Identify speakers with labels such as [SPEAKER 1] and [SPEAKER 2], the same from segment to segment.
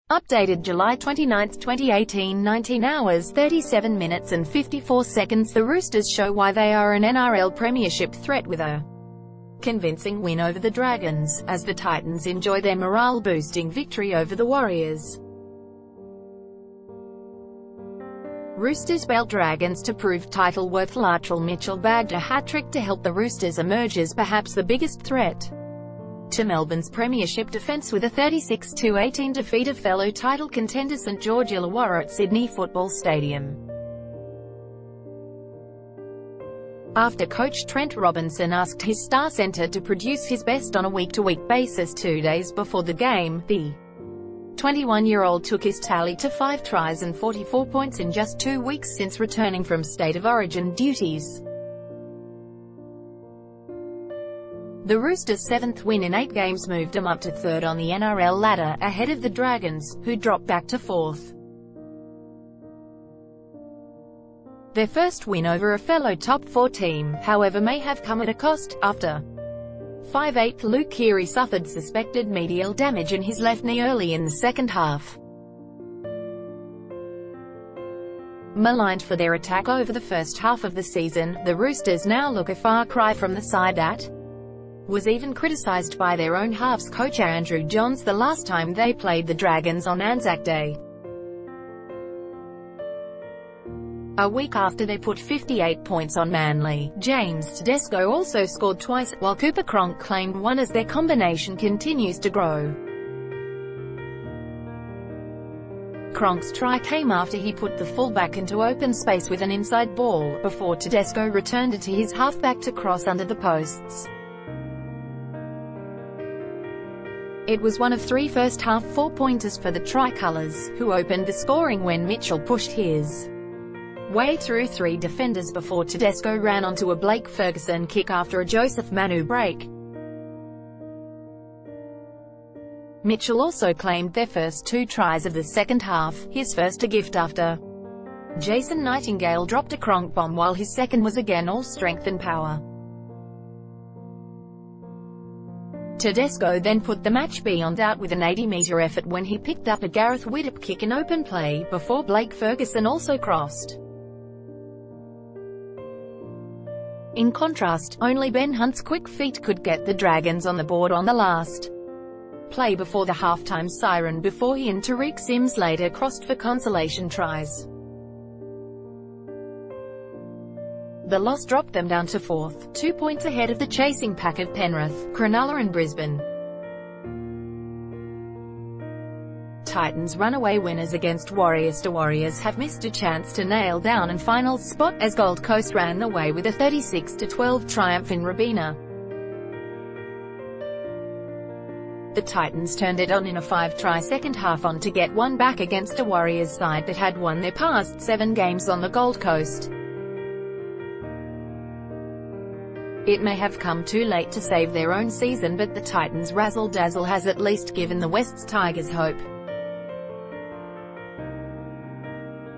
[SPEAKER 1] Updated July 29, 2018, 19 hours, 37 minutes and 54 seconds. The Roosters show why they are an NRL premiership threat with a convincing win over the Dragons, as the Titans enjoy their morale-boosting victory over the Warriors. Roosters bailed Dragons to prove title worthLatrell. Mitchell bagged a hat-trick to help the Roosters emerge as perhaps the biggest threat to Melbourne's premiership defence with a 36-18 defeat of fellow title contender St George Illawarra at Sydney Football Stadium. After coach Trent Robinson asked his star centre to produce his best on a week-to-week basis 2 days before the game, the 21-year-old took his tally to 5 tries and 44 points in just 2 weeks since returning from State of Origin duties. The Roosters' 7th win in 8 games moved them up to 3rd on the NRL ladder, ahead of the Dragons, who dropped back to 4th. Their first win over a fellow top 4 team, however, may have come at a cost. After 5'8" Luke Keary suffered suspected medial damage in his left knee early in the second half. Maligned for their attack over the first half of the season, the Roosters now look a far cry from the side that was even criticised by their own halves coach Andrew Johns the last time they played the Dragons on Anzac Day. A week after they put 58 points on Manly, James Tedesco also scored twice, while Cooper Cronk claimed one as their combination continues to grow. Cronk's try came after he put the fullback into open space with an inside ball, before Tedesco returned it to his halfback to cross under the posts. It was one of 3 first-half 4-pointers for the Tricolours, who opened the scoring when Mitchell pushed his way through 3 defenders before Tedesco ran onto a Blake Ferguson kick after a Joseph Manu break. Mitchell also claimed their first 2 tries of the second half, his first a gift after Jason Nightingale dropped a Cronk bomb, while his second was again all strength and power. Tedesco then put the match beyond doubt with an 80-metre effort when he picked up a Gareth Widdop kick in open play, before Blake Ferguson also crossed. In contrast, only Ben Hunt's quick feet could get the Dragons on the board on the last play before the halftime siren, before he and Tariq Sims later crossed for consolation tries. The loss dropped them down to 4th, 2 points ahead of the chasing pack of Penrith, Cronulla and Brisbane. Titans' runaway winners against Warriors. The Warriors have missed a chance to nail down a finals spot, as Gold Coast ran away with a 36-12 triumph in Robina. The Titans turned it on in a 5-try second half on to get one back against a Warriors side that had won their past 7 games on the Gold Coast. It may have come too late to save their own season, but the Titans' razzle-dazzle has at least given the West's Tigers hope.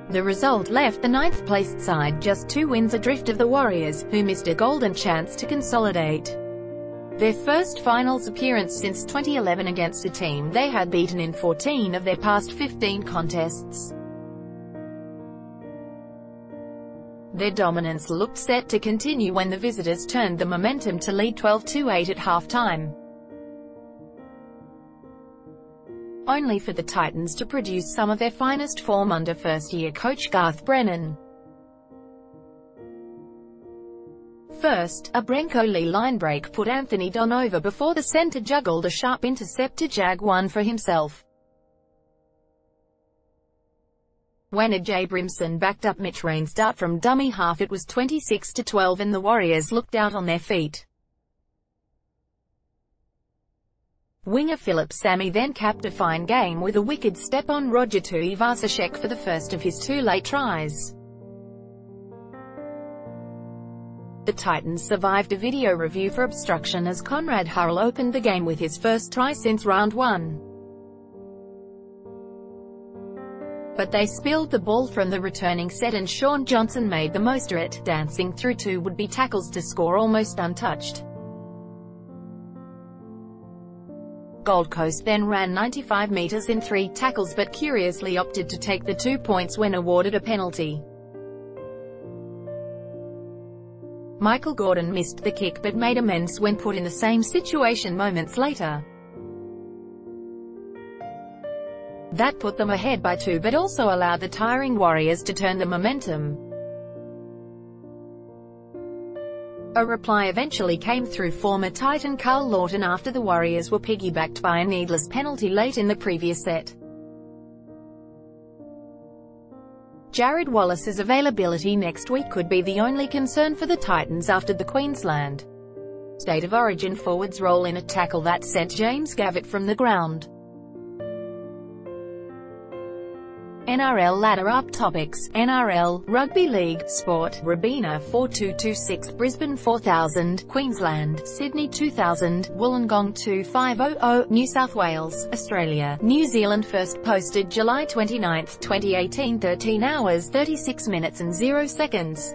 [SPEAKER 1] The result left the 9th-placed side just 2 wins adrift of the Warriors, who missed a golden chance to consolidate their first finals appearance since 2011 against a team they had beaten in 14 of their past 15 contests. Their dominance looked set to continue when the visitors turned the momentum to lead 12-8 at halftime, only for the Titans to produce some of their finest form under first-year coach Garth Brennan. First, a Brenko Lee line break put Anthony Don over before the centre juggled a sharp intercept to jag one for himself. When Ajay Brimson backed up Mitch Rain's dart from dummy half, it was 26-12 and the Warriors looked out on their feet. Winger Philip Sami then capped a fine game with a wicked step on Roger Tuivasa-Sheck for the first of his 2 late tries. The Titans survived a video review for obstruction as Conrad Hurrell opened the game with his first try since round 1. But they spilled the ball from the returning set and Sean Johnson made the most of it, dancing through 2 would-be tackles to score almost untouched. Gold Coast then ran 95 metres in 3 tackles but curiously opted to take the 2 points when awarded a penalty. Michael Gordon missed the kick but made amends when put in the same situation moments later. That put them ahead by 2 but also allowed the tiring Warriors to turn the momentum. A reply eventually came through former Titan Carl Lawton after the Warriors were piggybacked by a needless penalty late in the previous set. Jared Wallace's availability next week could be the only concern for the Titans after the Queensland State of Origin forward's role in a tackle that sent James Gavitt from the ground. NRL ladder-up topics: NRL, Rugby League, Sport, Rabina 4226, Brisbane 4000, Queensland, Sydney 2000, Wollongong 2500, New South Wales, Australia, New Zealand. First posted July 29, 2018, 13 hours 36 minutes and 0 seconds.